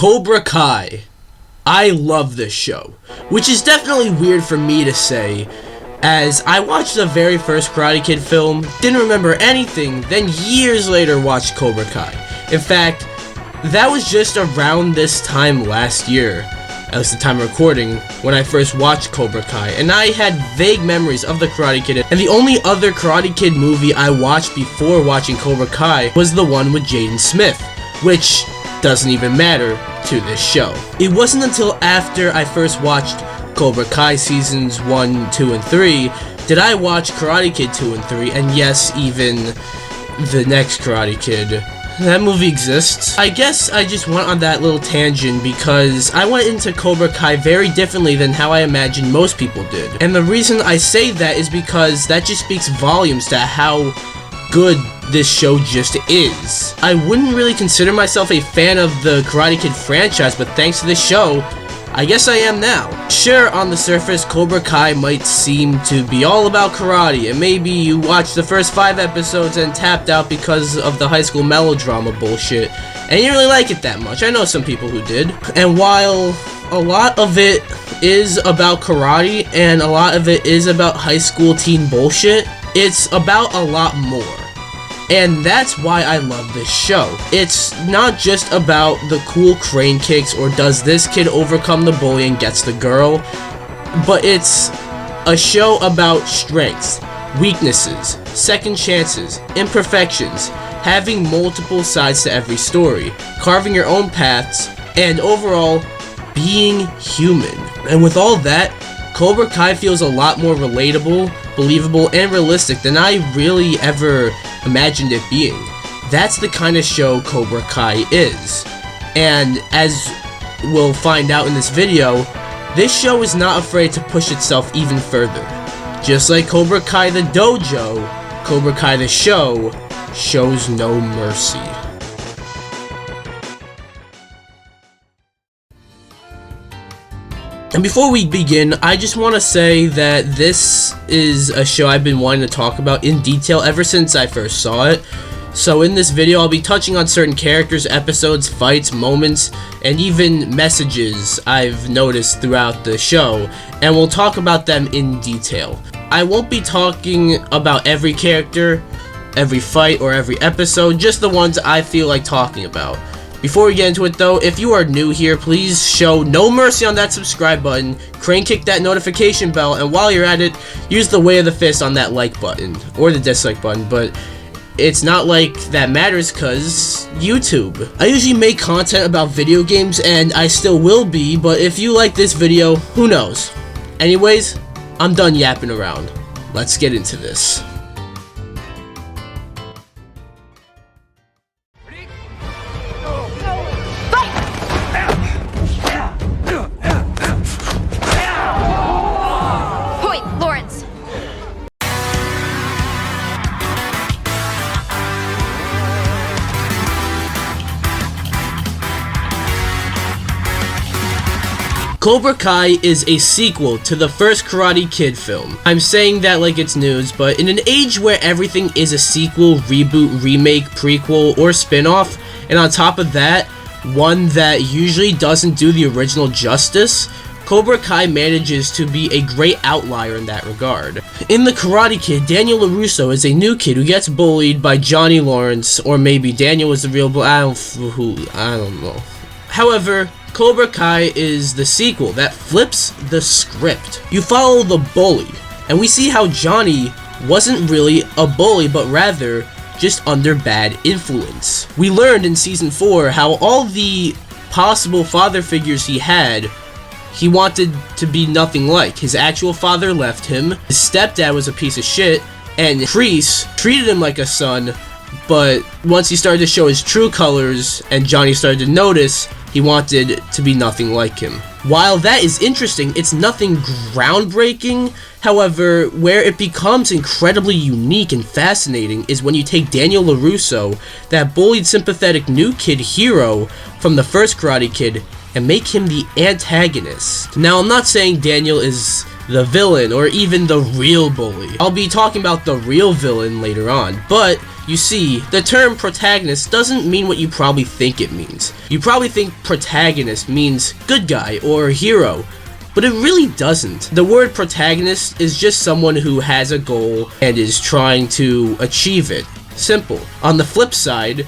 Cobra Kai. I love this show, which is definitely weird for me to say, as I watched the very first Karate Kid film, didn't remember anything, then years later watched Cobra Kai. In fact, that was just around this time last year, at least the time of recording, when I first watched Cobra Kai, and I had vague memories of the Karate Kid, and the only other Karate Kid movie I watched before watching Cobra Kai was the one with Jaden Smith, which doesn't even matter to this show. It wasn't until after I first watched Cobra Kai seasons 1, 2, and 3 did I watch Karate Kid 2 and 3, and yes, even the next Karate Kid. That movie exists. I guess I just went on that little tangent because I went into Cobra Kai very differently than how I imagined most people did. And the reason I say that is because that just speaks volumes to how good this show just is. I wouldn't really consider myself a fan of the Karate Kid franchise, but thanks to this show, I guess I am now. Sure, on the surface, Cobra Kai might seem to be all about karate, and maybe you watched the first 5 episodes and tapped out because of the high school melodrama bullshit, and you didn't really like it that much. I know some people who did. And while a lot of it is about karate, and a lot of it is about high school teen bullshit, it's about a lot more. And that's why I love this show. It's not just about the cool crane kicks or does this kid overcome the bully and gets the girl, but it's a show about strengths, weaknesses, second chances, imperfections, having multiple sides to every story, carving your own paths, and overall, being human. And with all that, Cobra Kai feels a lot more relatable, believable, and realistic than I really ever imagined it being. That's the kind of show Cobra Kai is. And as we'll find out in this video, this show is not afraid to push itself even further. Just like Cobra Kai the Dojo, Cobra Kai the show shows no mercy. And before we begin, I just want to say that this is a show I've been wanting to talk about in detail ever since I first saw it. So in this video, I'll be touching on certain characters, episodes, fights, moments, and even messages I've noticed throughout the show, and we'll talk about them in detail. I won't be talking about every character, every fight, or every episode, just the ones I feel like talking about. Before we get into it though, if you are new here, please show no mercy on that subscribe button, crane kick that notification bell, and while you're at it, use the way of the fist on that like button, or the dislike button, but it's not like that matters cause YouTube. I usually make content about video games, and I still will be, but if you like this video, who knows? Anyways, I'm done yapping around. Let's get into this. Cobra Kai is a sequel to the first Karate Kid film. I'm saying that like it's news, but in an age where everything is a sequel, reboot, remake, prequel, or spin-off, and on top of that, one that usually doesn't do the original justice, Cobra Kai manages to be a great outlier in that regard. In The Karate Kid, Daniel LaRusso is a new kid who gets bullied by Johnny Lawrence, or maybe Daniel is the real I don't know. However, Cobra Kai is the sequel that flips the script. You follow the bully, and we see how Johnny wasn't really a bully, but rather just under bad influence. We learned in Season 4 how all the possible father figures he had, he wanted to be nothing like. His actual father left him, his stepdad was a piece of shit, and Kreese treated him like a son, but once he started to show his true colors and Johnny started to notice, he wanted to be nothing like him. While that is interesting, it's nothing groundbreaking. However, where it becomes incredibly unique and fascinating is when you take Daniel LaRusso, that bullied sympathetic new kid hero from the first Karate Kid, and make him the antagonist. Now, I'm not saying Daniel is the villain, or even the real bully. I'll be talking about the real villain later on, but you see, the term protagonist doesn't mean what you probably think it means. You probably think protagonist means good guy or hero, but it really doesn't. The word protagonist is just someone who has a goal and is trying to achieve it. Simple. On the flip side,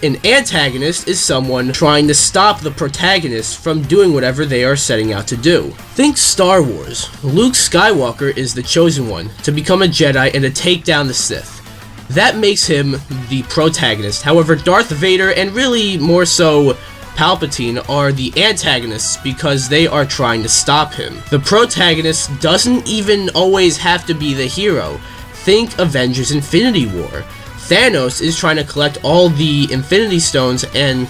an antagonist is someone trying to stop the protagonist from doing whatever they are setting out to do. Think Star Wars. Luke Skywalker is the chosen one to become a Jedi and to take down the Sith. That makes him the protagonist. However, Darth Vader, and really more so Palpatine, are the antagonists because they are trying to stop him. The protagonist doesn't even always have to be the hero. Think Avengers Infinity War. Thanos is trying to collect all the Infinity Stones and,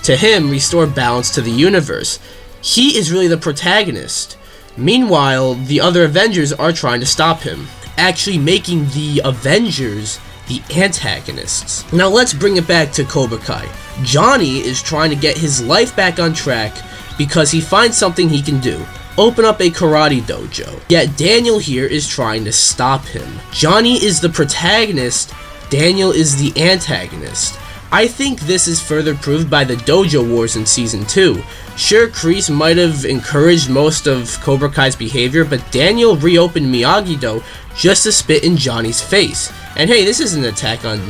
to him, restore balance to the universe. He is really the protagonist. Meanwhile, the other Avengers are trying to stop him, actually making the Avengers the antagonists. Now let's bring it back to Cobra Kai. Johnny is trying to get his life back on track because he finds something he can do. Open up a karate dojo. Yet Daniel here is trying to stop him. Johnny is the protagonist, Daniel is the antagonist. I think this is further proved by the dojo wars in Season 2. Sure, Kreese might have encouraged most of Cobra Kai's behavior, but Daniel reopened Miyagi-Do just to spit in Johnny's face. And hey, this isn't an attack on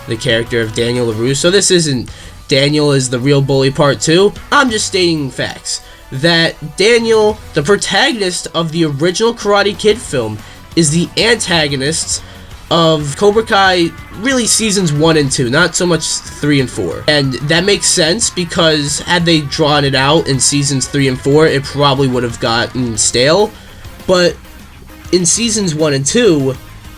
the character of Daniel LaRusso. This isn't Daniel is the real bully part 2. I'm just stating facts. That Daniel, the protagonist of the original Karate Kid film, is the antagonist of Cobra Kai, really seasons 1 and 2, not so much 3 and 4. And that makes sense because had they drawn it out in seasons 3 and 4, it probably would have gotten stale. But in seasons 1 and 2,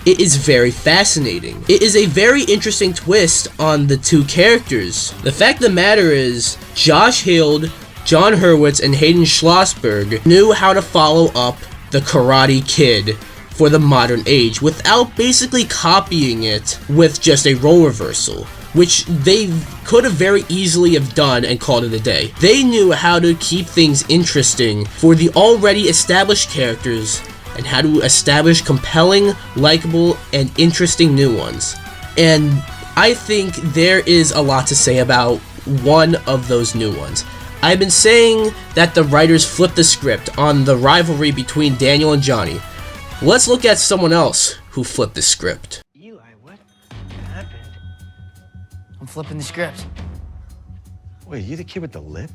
it is very fascinating. It is a very interesting twist on the two characters. The fact of the matter is, Josh Hild, John Hurwitz, and Hayden Schlossberg knew how to follow up the Karate Kid for the modern age without basically copying it with just a role reversal, which they could have very easily have done and called it a day. They knew how to keep things interesting for the already established characters and how to establish compelling, likable, and interesting new ones. And I think there is a lot to say about one of those new ones. I've been saying that the writers flipped the script on the rivalry between Daniel and Johnny. Let's look at someone else who flipped the script. Eli, what happened? I'm flipping the script. Wait, you the kid with the lip?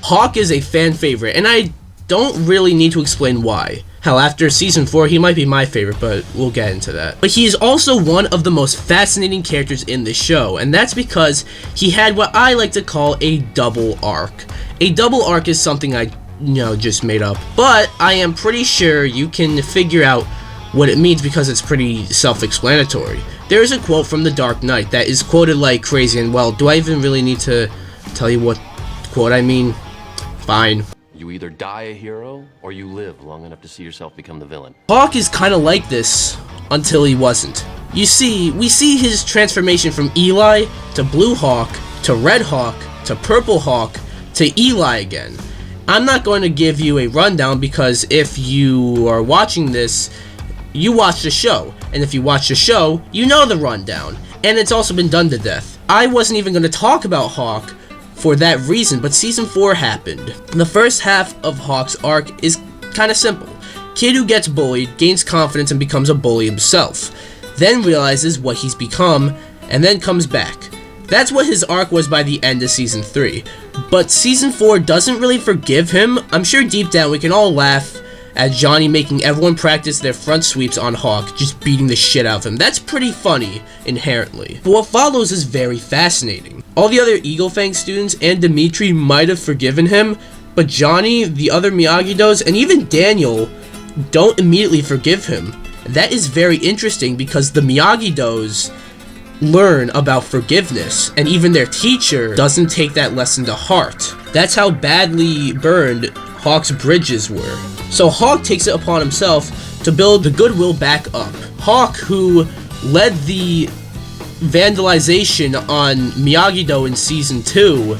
Hawk is a fan favorite, and I don't really need to explain why. Hell, after season 4, he might be my favorite, but we'll get into that. But he is also one of the most fascinating characters in the show, and that's because he had what I like to call a double arc. A double arc is something I, just made up, but I am pretty sure you can figure out what it means because it's pretty self-explanatory. There is a quote from The Dark Knight that is quoted like crazy, and well, do I even really need to tell you what quote I mean? Fine. You either die a hero, or you live long enough to see yourself become the villain. Hawk is kind of like this, until he wasn't. You see, we see his transformation from Eli, to Blue Hawk, to Red Hawk, to Purple Hawk, to Eli again. I'm not going to give you a rundown because if you are watching this, you watch the show. And if you watch the show, you know the rundown. And it's also been done to death. I wasn't even going to talk about Hawk for that reason, but season 4 happened. The first half of Hawk's arc is kind of simple. Kid who gets bullied, gains confidence, and becomes a bully himself. Then realizes what he's become, and then comes back. That's what his arc was by the end of season 3. But season 4 doesn't really forgive him. I'm sure deep down we can all laugh at Johnny making everyone practice their front sweeps on Hawk, just beating the shit out of him. That's pretty funny, inherently. But what follows is very fascinating. All the other Eagle Fang students and Dimitri might have forgiven him, but Johnny, the other Miyagi-Dos, and even Daniel don't immediately forgive him. That is very interesting because the Miyagi-Dos learn about forgiveness, and even their teacher doesn't take that lesson to heart. That's how badly burned Hawk's bridges were. So Hawk takes it upon himself to build the goodwill back up. Hawk, who led the vandalization on Miyagi-Do in Season 2,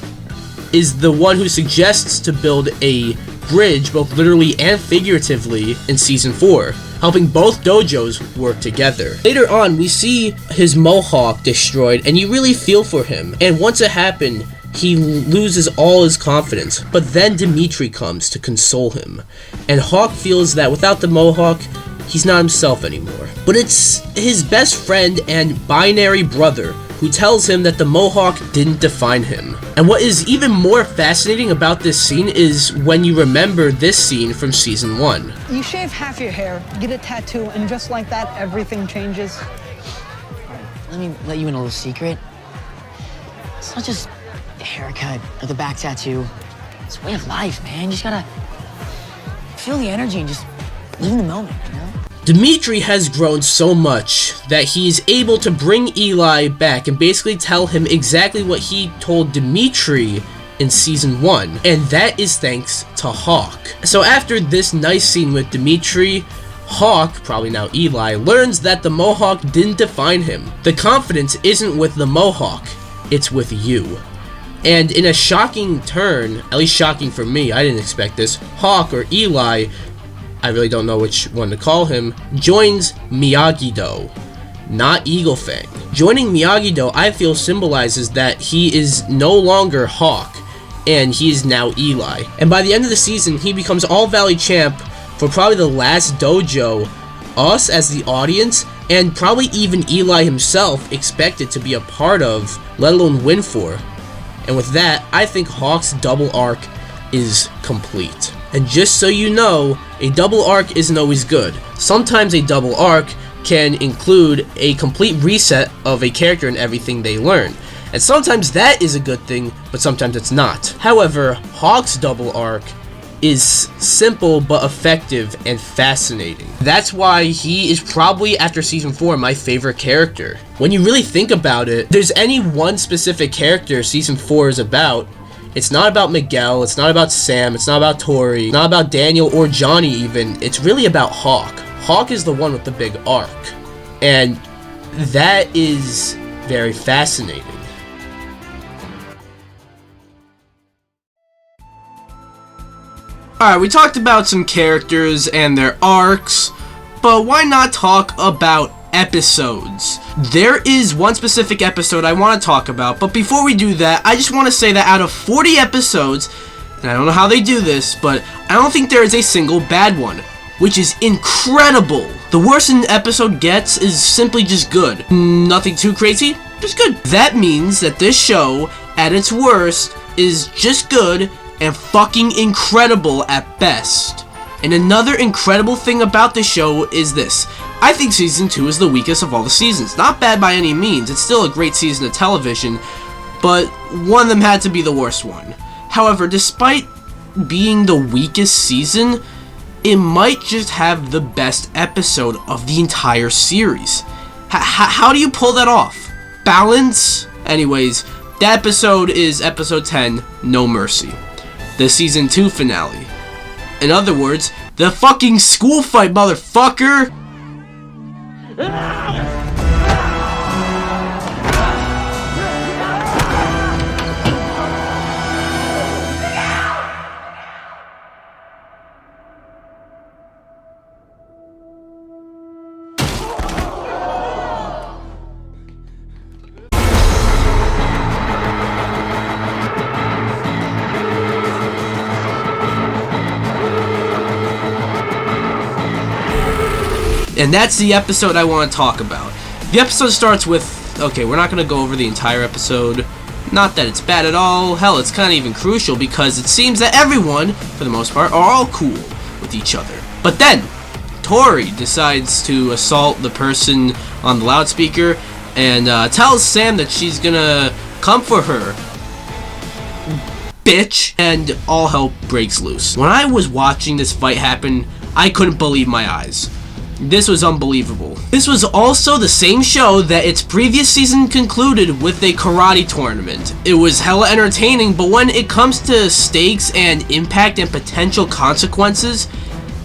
is the one who suggests to build a bridge, both literally and figuratively, in Season 4, helping both dojos work together. Later on, we see his mohawk destroyed, and you really feel for him. And once it happened, he loses all his confidence. But then Dimitri comes to console him, and Hawk feels that without the mohawk, he's not himself anymore. But it's his best friend and binary brother who tells him that the mohawk didn't define him. And what is even more fascinating about this scene is when you remember this scene from Season 1. You shave half your hair, get a tattoo, and just like that, everything changes. Let me let you in a little secret. It's not just the haircut or the back tattoo. It's a way of life, man. You just gotta feel the energy and just live in the moment, you know? Dimitri has grown so much that he's able to bring Eli back and basically tell him exactly what he told Dimitri in Season 1, and that is thanks to Hawk. So after this nice scene with Dimitri, Hawk, probably now Eli, learns that the mohawk didn't define him. The confidence isn't with the mohawk, it's with you. And in a shocking turn, at least shocking for me, I didn't expect this, Hawk, or Eli, I really don't know which one to call him, joins Miyagi-Do, not Eagle Fang. Joining Miyagi-Do, I feel, symbolizes that he is no longer Hawk, and he is now Eli. And by the end of the season, he becomes All Valley Champ for probably the last dojo us as the audience, and probably even Eli himself, expected to be a part of, let alone win for. And with that, I think Hawk's double arc is complete. And just so you know, a double arc isn't always good. Sometimes a double arc can include a complete reset of a character and everything they learn. And sometimes that is a good thing, but sometimes it's not. However, Hawk's double arc is simple but effective and fascinating. That's why he is probably, after Season 4, my favorite character. When you really think about it, there's any one specific character Season 4 is about. It's not about Miguel, it's not about Sam, it's not about Tori, it's not about Daniel or Johnny even. It's really about Hawk. Hawk is the one with the big arc. And that is very fascinating. Alright, we talked about some characters and their arcs, but why not talk about episodes? There is one specific episode I want to talk about, but before we do that, I just want to say that out of 40 episodes, and I don't know how they do this, but I don't think there is a single bad one, which is incredible. The worst an episode gets is simply just good. Nothing too crazy, just good. That means that this show, at its worst, is just good and fucking incredible at best. And another incredible thing about this show is this. I think Season 2 is the weakest of all the seasons. Not bad by any means, it's still a great season of television, but one of them had to be the worst one. However, despite being the weakest season, it might just have the best episode of the entire series. How do you pull that off? Balance? Anyways, that episode is episode 10, No Mercy. The Season 2 finale. In other words, the fucking school fight, motherfucker! And that's the episode I want to talk about. The episode starts with, okay, we're not going to go over the entire episode. Not that it's bad at all. Hell, it's kind of even crucial because it seems that everyone, for the most part, are all cool with each other. But then, Tori decides to assault the person on the loudspeaker and tells Sam that she's going to come for her. Bitch. And all hell breaks loose. When I was watching this fight happen, I couldn't believe my eyes. This was unbelievable. This was also the same show that its previous season concluded with a karate tournament. It was hella entertaining, but when it comes to stakes and impact and potential consequences,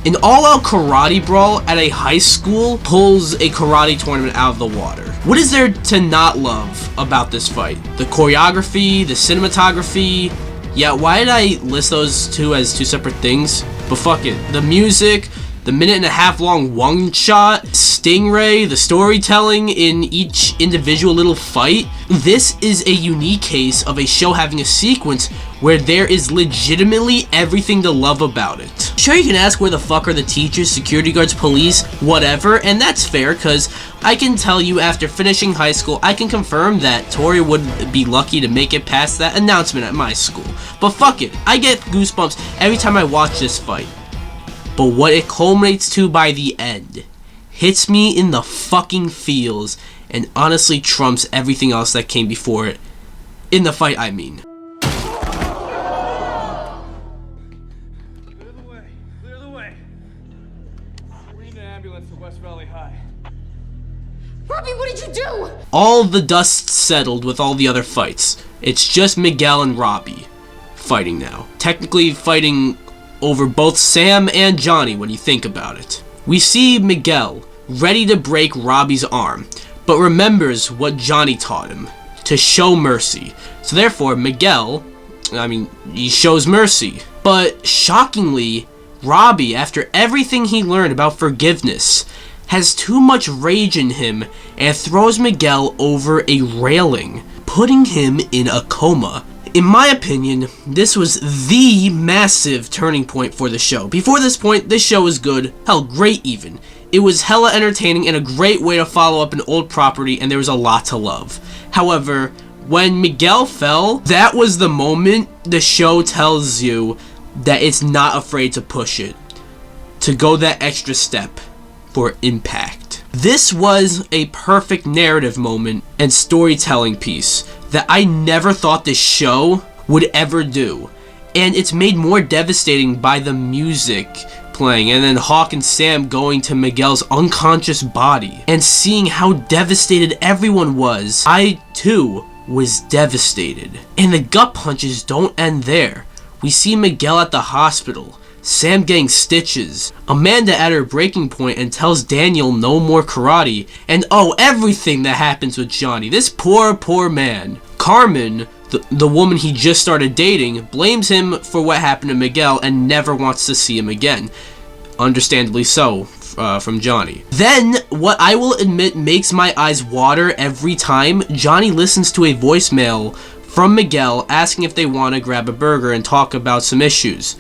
An all-out karate brawl at a high school pulls a karate tournament out of the water. What is there to not love about this fight? The choreography, the cinematography. Yeah, why did I list those two as two separate things? But fuck it. The music, the 1.5 minute long one shot, Stingray, the storytelling in each individual little fight. This is a unique case of a show having a sequence where there is legitimately everything to love about it. Sure, you can ask where the fuck are the teachers, security guards, police, whatever, and that's fair, cause I can tell you after finishing high school, I can confirm that Tori would be lucky to make it past that announcement at my school. But fuck it, I get goosebumps every time I watch this fight. But what it culminates to by the end hits me in the fucking feels and honestly trumps everything else that came before it. In the fight, I mean. Clear the way. Clear the way. We need an ambulance to West Valley High. Robbie, what did you do? All the dust settled with all the other fights. It's just Miguel and Robbie fighting now. Technically fighting over both Sam and Johnny when you think about it. We see Miguel ready to break Robbie's arm, but remembers what Johnny taught him, to show mercy. So therefore, Miguel, he shows mercy. But shockingly, Robbie, after everything he learned about forgiveness, has too much rage in him and throws Miguel over a railing, putting him in a coma. In my opinion, this was the massive turning point for the show. Before this point, this show was good, hell, great even. It was hella entertaining and a great way to follow up an old property, and there was a lot to love. However, when Miguel fell, that was the moment the show tells you that it's not afraid to push it, to go that extra step for impact. This was a perfect narrative moment and storytelling piece that I never thought this show would ever do. And it's made more devastating by the music playing and then Hawk and Sam going to Miguel's unconscious body and seeing how devastated everyone was. I too was devastated. And the gut punches don't end there. We see Miguel at the hospital, Sam getting stitches, Amanda at her breaking point and tells Daniel no more karate, and oh, everything that happens with Johnny. This poor man. Carmen, the woman he just started dating, blames him for what happened to Miguel and never wants to see him again. Understandably so, from Johnny. Then, what I will admit makes my eyes water every time, Johnny listens to a voicemail from Miguel asking if they want to grab a burger and talk about some issues.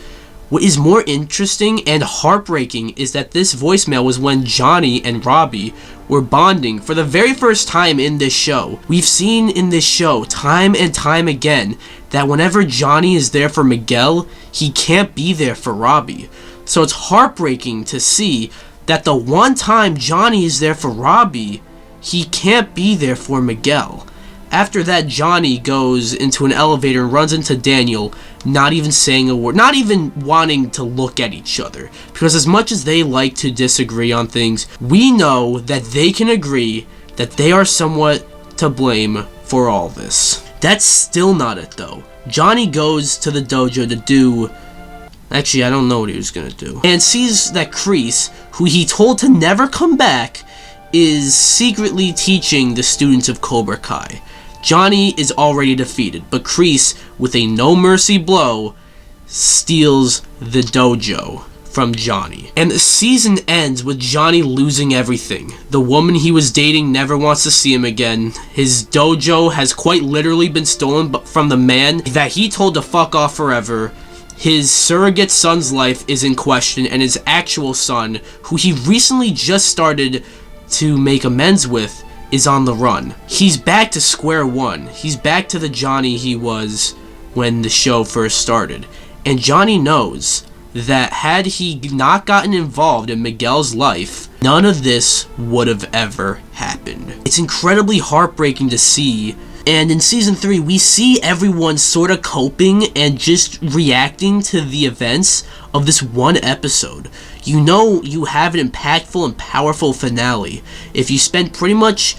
What is more interesting and heartbreaking is that this voicemail was when Johnny and Robbie were bonding for the very first time in this show. We've seen in this show time and time again that whenever Johnny is there for Miguel, he can't be there for Robbie. So it's heartbreaking to see that the one time Johnny is there for Robbie, he can't be there for Miguel. After that, Johnny goes into an elevator and runs into Daniel, not even saying a word, not even wanting to look at each other. Because as much as they like to disagree on things, we know that they can agree that they are somewhat to blame for all this. That's still not it though. Johnny goes to the dojo to do... Actually, I don't know what he was gonna do. And sees that Kreese, who he told to never come back, is secretly teaching the students of Cobra Kai. Johnny is already defeated, but Kreese, with a no mercy blow, steals the dojo from Johnny. And the season ends with Johnny losing everything. The woman he was dating never wants to see him again. His dojo has quite literally been stolen from the man that he told to fuck off forever. His surrogate son's life is in question, and his actual son, who he recently just started to make amends with, is on the run. He's back to square one. He's back to the Johnny he was when the show first started. And Johnny knows that had he not gotten involved in Miguel's life, none of this would have ever happened. It's incredibly heartbreaking to see. And in season 3, we see everyone sort of coping and just reacting to the events of this one episode. You know you have an impactful and powerful finale if you spend pretty much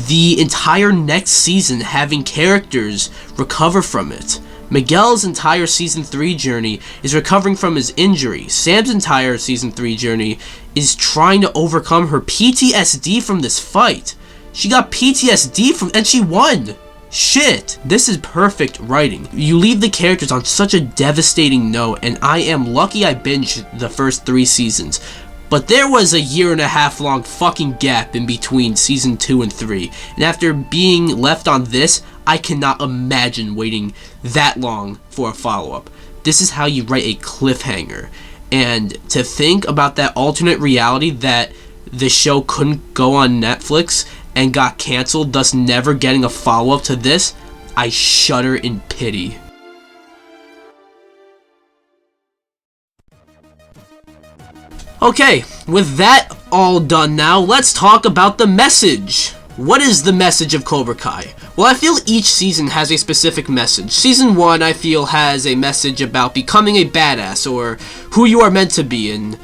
the entire next season having characters recover from it. Miguel's entire Season 3 journey is recovering from his injury. Sam's entire Season 3 journey is trying to overcome her PTSD from this fight. She got PTSD from, and she won! Shit! This is perfect writing. You leave the characters on such a devastating note, and I am lucky I binged the first 3 seasons. But there was a 1.5 year long fucking gap in between Season 2 and 3, and after being left on this, I cannot imagine waiting that long for a follow-up. This is how you write a cliffhanger. And to think about that alternate reality that the show couldn't go on Netflix and got canceled, thus never getting a follow-up to this, I shudder in pity. Okay, with that all done now, let's talk about the message. What is the message of Cobra Kai? Well, I feel each season has a specific message. Season 1, I feel, has a message about becoming a badass, or who you are meant to be in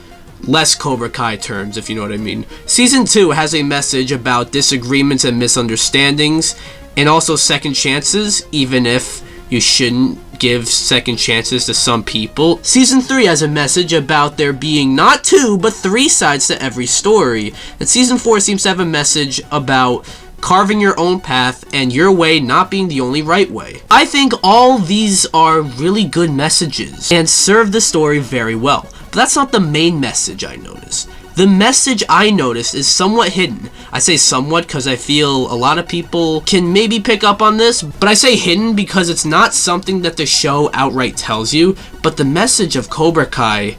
less Cobra Kai terms, if you know what I mean. Season 2 has a message about disagreements and misunderstandings, and also second chances, even if you shouldn't give second chances to some people. Season 3 has a message about there being not 2, but 3 sides to every story. And Season 4 seems to have a message about carving your own path and your way not being the only right way. I think all these are really good messages and serve the story very well. But that's not the main message I noticed. The message I noticed is somewhat hidden. I say somewhat because I feel a lot of people can maybe pick up on this, but I say hidden because it's not something that the show outright tells you, but the message of Cobra Kai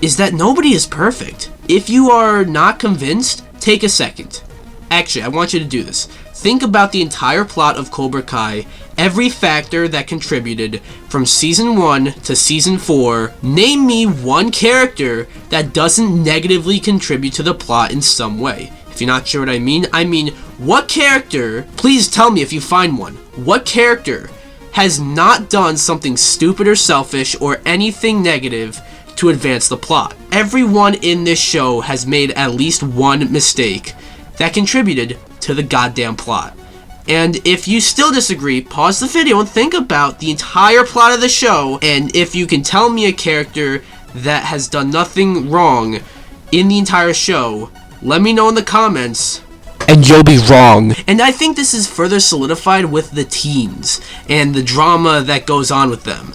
is that nobody is perfect. If you are not convinced, take a second. Actually, I want you to do this. Think about the entire plot of Cobra Kai, every factor that contributed from Season 1 to Season 4. Name me one character that doesn't negatively contribute to the plot in some way. If you're not sure what I mean what character, please tell me if you find one, what character has not done something stupid or selfish or anything negative to advance the plot? Everyone in this show has made at least one mistake that contributed to the goddamn plot. And if you still disagree, pause the video and think about the entire plot of the show, and if you can tell me a character that has done nothing wrong in the entire show, let me know in the comments, and you'll be wrong. And I think this is further solidified with the teens and the drama that goes on with them.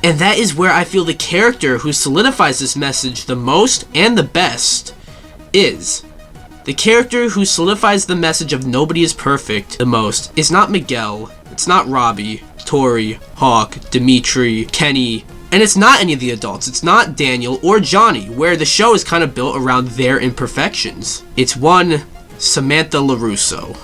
And that is where I feel the character who solidifies this message the most and the best is the character who solidifies the message of nobody is perfect the most is not Miguel, it's not Robbie, Tori, Hawk, Dimitri, Kenny, and it's not any of the adults. It's not Daniel or Johnny, where the show is kind of built around their imperfections. It's one Samantha LaRusso.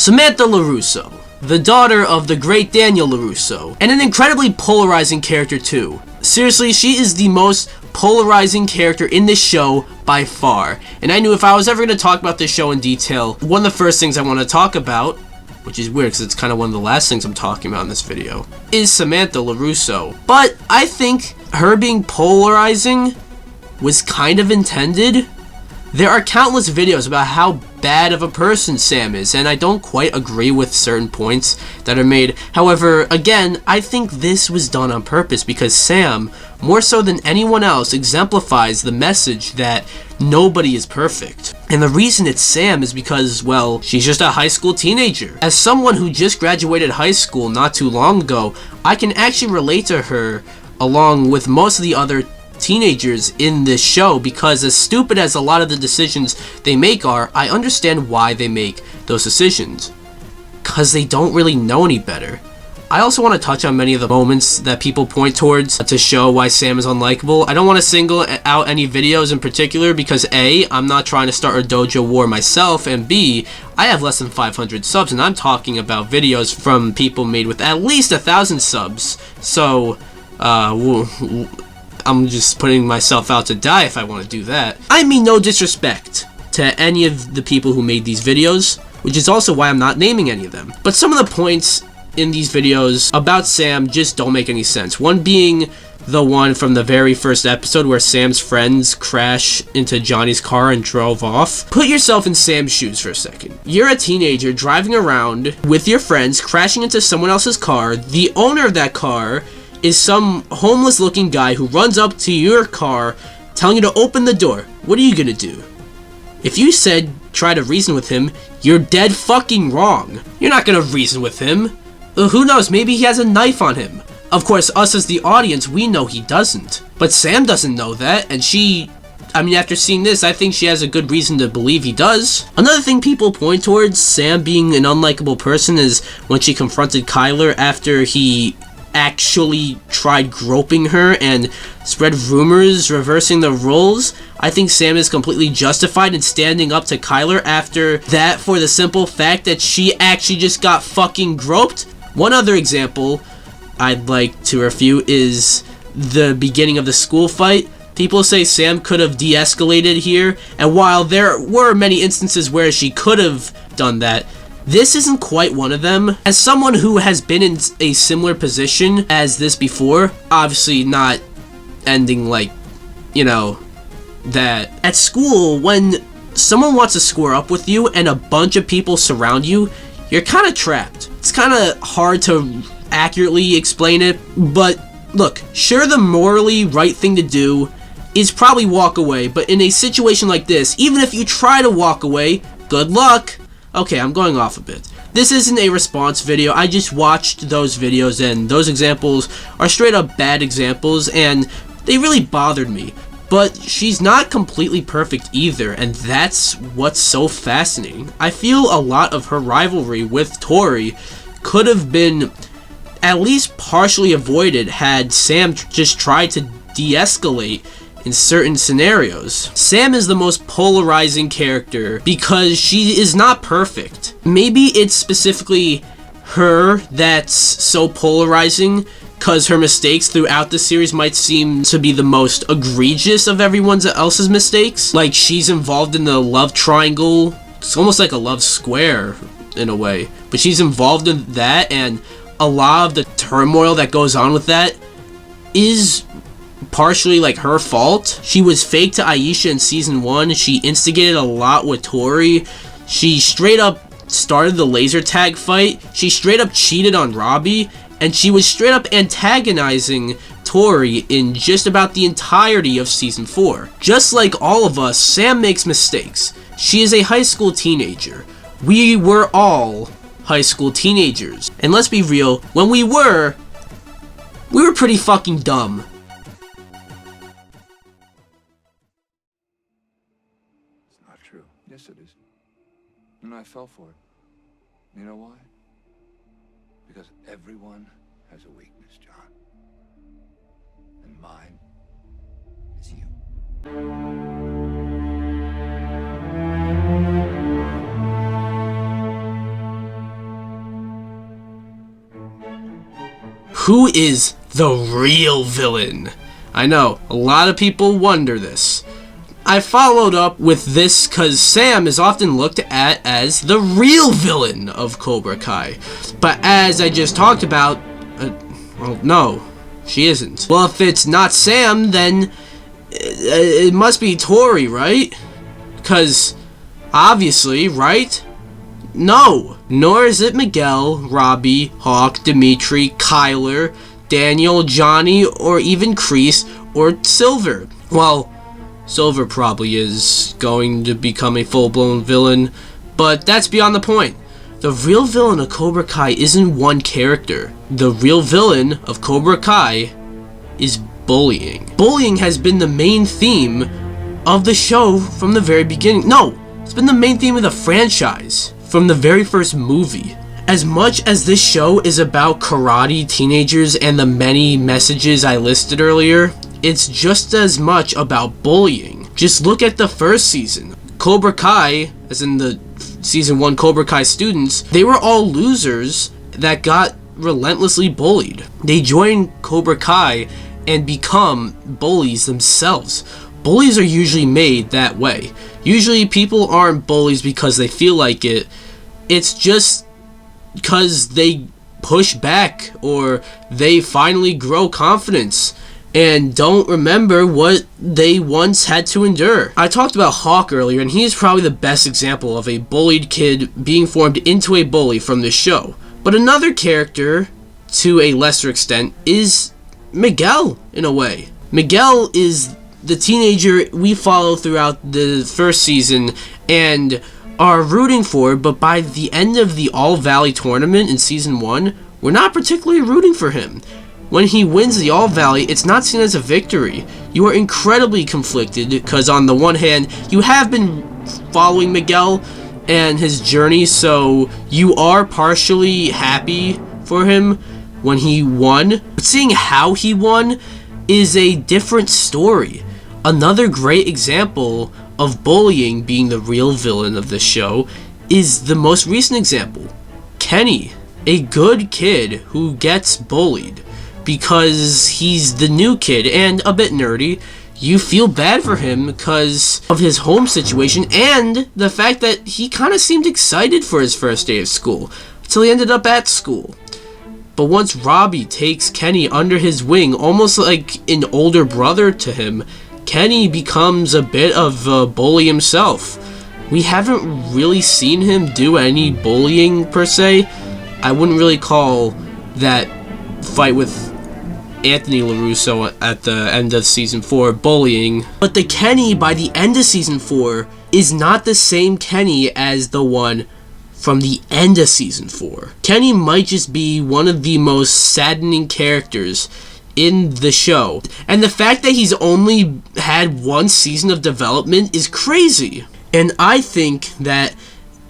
Samantha LaRusso, the daughter of the great Daniel LaRusso, and an incredibly polarizing character too. Seriously, she is the most polarizing character in this show by far. And I knew if I was ever going to talk about this show in detail, one of the first things I want to talk about, which is weird because it's kind of one of the last things I'm talking about in this video, is Samantha LaRusso. But I think her being polarizing was kind of intended. There are countless videos about how bad of a person Sam is, and I don't quite agree with certain points that are made. However, again, I think this was done on purpose because Sam, more so than anyone else, exemplifies the message that nobody is perfect. And the reason it's Sam is because, well, she's just a high school teenager. As someone who just graduated high school not too long ago, I can actually relate to her along with most of the other teenagers in this show, because as stupid as a lot of the decisions they make are, I understand why they make those decisions, because they don't really know any better. I also want to touch on many of the moments that people point towards to show why Sam is unlikable. I don't want to single out any videos in particular because A, I'm not trying to start a dojo war myself, and B, I have less than 500 subs, and I'm talking about videos from people made with at least 1,000 subs. So, I'm just putting myself out to die if I want to do that. I mean no disrespect to any of the people who made these videos, which is also why I'm not naming any of them. But some of the points in these videos about Sam just don't make any sense. One being the one from the very first episode where Sam's friends crash into Johnny's car and drove off. Put yourself in Sam's shoes for a second. You're a teenager driving around with your friends, crashing into someone else's car. The owner of that car is some homeless looking guy who runs up to your car telling you to open the door. What are you gonna do? If you said try to reason with him, you're dead fucking wrong. You're not gonna reason with him. Who knows, maybe he has a knife on him. Of course, us as the audience, we know he doesn't. But Sam doesn't know that, and after seeing this, I think she has a good reason to believe he does. Another thing people point towards Sam being an unlikable person is when she confronted Kyler after he actually tried groping her and spread rumors reversing the roles. I think Sam is completely justified in standing up to Kyler after that for the simple fact that she actually just got fucking groped. One other example I'd like to refute is the beginning of the school fight. People say Sam could have de-escalated here, and while there were many instances where she could have done that, this isn't quite one of them. As someone who has been in a similar position as this before, obviously not ending like, that. At school, when someone wants to square up with you and a bunch of people surround you, you're kind of trapped. It's kind of hard to accurately explain it, but look, sure, the morally right thing to do is probably walk away, but in a situation like this, even if you try to walk away, good luck. Okay, I'm going off a bit. This isn't a response video. I just watched those videos, and those examples are straight up bad examples, and they really bothered me. But she's not completely perfect either, and that's what's so fascinating. I feel a lot of her rivalry with Tori could have been at least partially avoided had Sam just tried to de-escalate in certain scenarios. Sam is the most polarizing character because she is not perfect. Maybe it's specifically her that's so polarizing because her mistakes throughout the series might seem to be the most egregious of everyone else's mistakes. Like, she's involved in the love triangle. It's almost like a love square in a way, but she's involved in that, and a lot of the turmoil that goes on with that is partially like her fault. She was fake to Aisha in season 1. She instigated a lot with Tori. She straight up started the laser tag fight. She straight up cheated on Robbie, and she was straight up antagonizing Tori in just about the entirety of season 4. Just like all of us, Sam makes mistakes. She is a high school teenager. We were all high school teenagers. And let's be real, when we were pretty fucking dumb. It's not true. Yes, it is. And I fell for it. You know why? Because everyone has a weakness, John. And mine is you. Who is the real villain? I know, a lot of people wonder this. I followed up with this because Sam is often looked at as the real villain of Cobra Kai. But as I just talked about, well, no, she isn't. Well, if it's not Sam, then it must be Tori, right? Because, obviously, right? No, nor is it Miguel, Robbie, Hawk, Dimitri, Kyler, Daniel, Johnny, or even Kreese, or Silver. Well, Silver probably is going to become a full-blown villain, but that's beyond the point. The real villain of Cobra Kai isn't one character. The real villain of Cobra Kai is bullying. Bullying has been the main theme of the show from the very beginning. No, it's been the main theme of the franchise from the very first movie. As much as this show is about karate, teenagers, and the many messages I listed earlier, it's just as much about bullying. Just look at the first season. Cobra Kai, as in the season 1 Cobra Kai students, they were all losers that got relentlessly bullied. They join Cobra Kai and become bullies themselves. Bullies are usually made that way. Usually people aren't bullies because they feel like it. It's just because they push back or they finally grow confidence. and don't remember what they once had to endure. I talked about Hawk earlier, and he is probably the best example of a bullied kid being formed into a bully from this show. But another character, to a lesser extent, is Miguel, in a way. Miguel is the teenager we follow throughout the first season and are rooting for, but by the end of the All Valley tournament in season 1, we're not particularly rooting for him. When he wins the All Valley, it's not seen as a victory. You are incredibly conflicted because on the one hand, you have been following Miguel and his journey, so you are partially happy for him when he won. But seeing how he won is a different story. Another great example of bullying being the real villain of this show is the most recent example. Kenny, a good kid who gets bullied because he's the new kid and a bit nerdy. You feel bad for him because of his home situation and the fact that he kind of seemed excited for his first day of school until he ended up at school. But once Robbie takes Kenny under his wing, almost like an older brother to him, Kenny becomes a bit of a bully himself. We haven't really seen him do any bullying per se. I wouldn't really call that fight with Anthony LaRusso at the end of season 4 bullying. But the Kenny by the end of season 4 is not the same Kenny as the one from the end of season 4. Kenny might just be one of the most saddening characters in the show, and the fact that he's only had one season of development is crazy, and I think that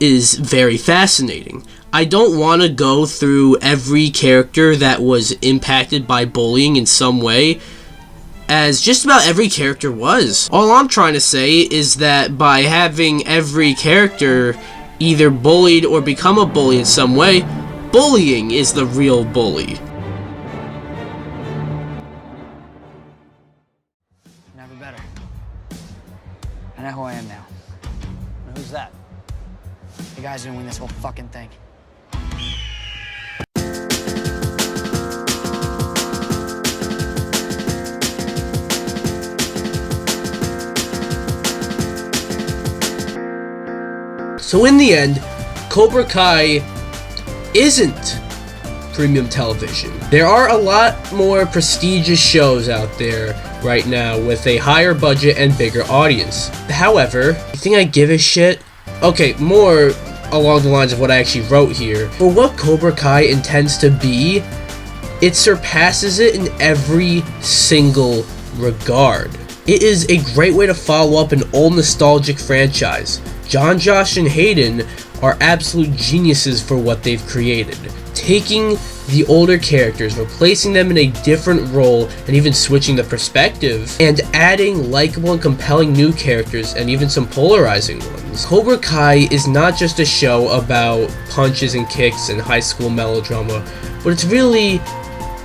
is very fascinating. I don't want to go through every character that was impacted by bullying in some way, as just about every character was. All I'm trying to say is that by having every character either bullied or become a bully in some way, bullying is the real bully. Never better. I know who I am now. And who's that? The guy's gonna win this whole fucking thing. So in the end, Cobra Kai isn't premium television. There are a lot more prestigious shows out there right now with a higher budget and bigger audience. However, you think I give a shit? Okay, more along the lines of what I actually wrote here. For what Cobra Kai intends to be, it surpasses it in every single regard. It is a great way to follow up an old nostalgic franchise. John, Josh, and Hayden are absolute geniuses for what they've created. Taking the older characters, replacing them in a different role, and even switching the perspective, and adding likable and compelling new characters, and even some polarizing ones. Cobra Kai is not just a show about punches and kicks and high school melodrama, but it's really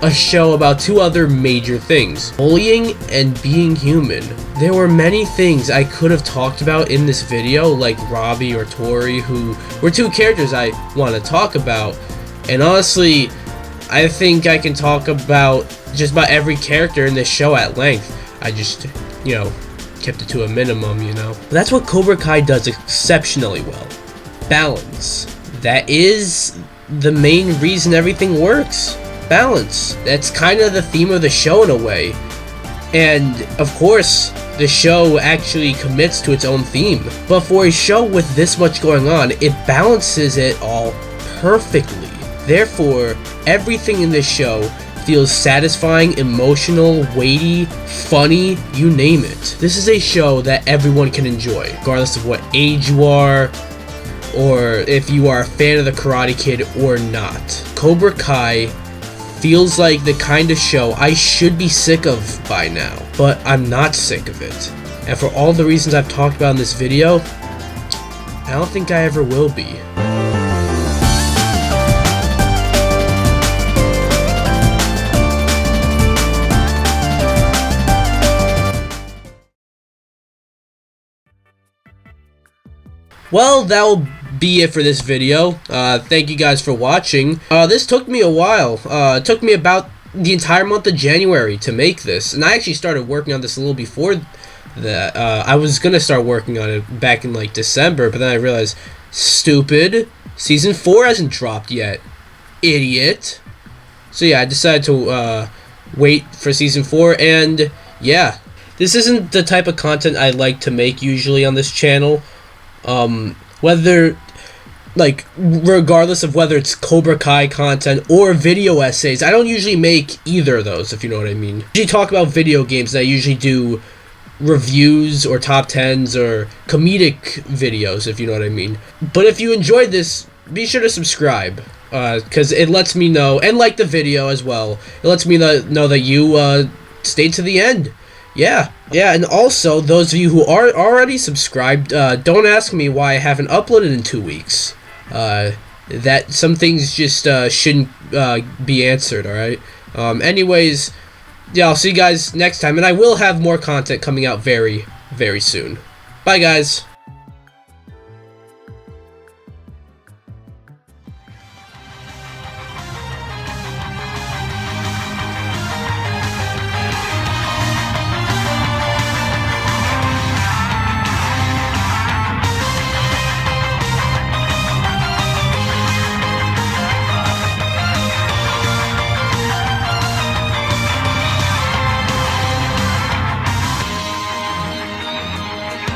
a show about two other major things: bullying and being human. There were many things I could have talked about in this video, like Robbie or Tori, who were two characters I want to talk about, and honestly, I think I can talk about just about every character in this show at length. I just, kept it to a minimum, But that's what Cobra Kai does exceptionally well. Balance. That is the main reason everything works. Balance. That's kind of the theme of the show in a way. And, of course, the show actually commits to its own theme. But for a show with this much going on, it balances it all perfectly. Therefore, everything in this show feels satisfying, emotional, weighty, funny, you name it. This is a show that everyone can enjoy, regardless of what age you are, or if you are a fan of the Karate Kid or not. Cobra Kai feels like the kind of show I should be sick of by now, but I'm not sick of it. And for all the reasons I've talked about in this video, I don't think I ever will be. Well, that'll be it for this video. Thank you guys for watching. This took me a while. It took me about the entire month of January to make this, and I actually started working on this a little before that. I was gonna start working on it back in like December, but then I realized, stupid, season 4 hasn't dropped yet, idiot. So yeah, I decided to wait for season 4, and yeah, this isn't the type of content I like to make usually on this channel. Whether, like, regardless of whether it's Cobra Kai content or video essays, I don't usually make either of those, if you know what I mean. I usually talk about video games, and I usually do reviews or top 10s or comedic videos, if you know what I mean. But if you enjoyed this, be sure to subscribe, because it lets me know, and like the video as well, it lets me know that you stayed to the end. Yeah, and also, those of you who are already subscribed, don't ask me why I haven't uploaded in 2 weeks. That some things just shouldn't be answered, alright? Anyways, yeah, I'll see you guys next time, and I will have more content coming out very, very soon. Bye, guys.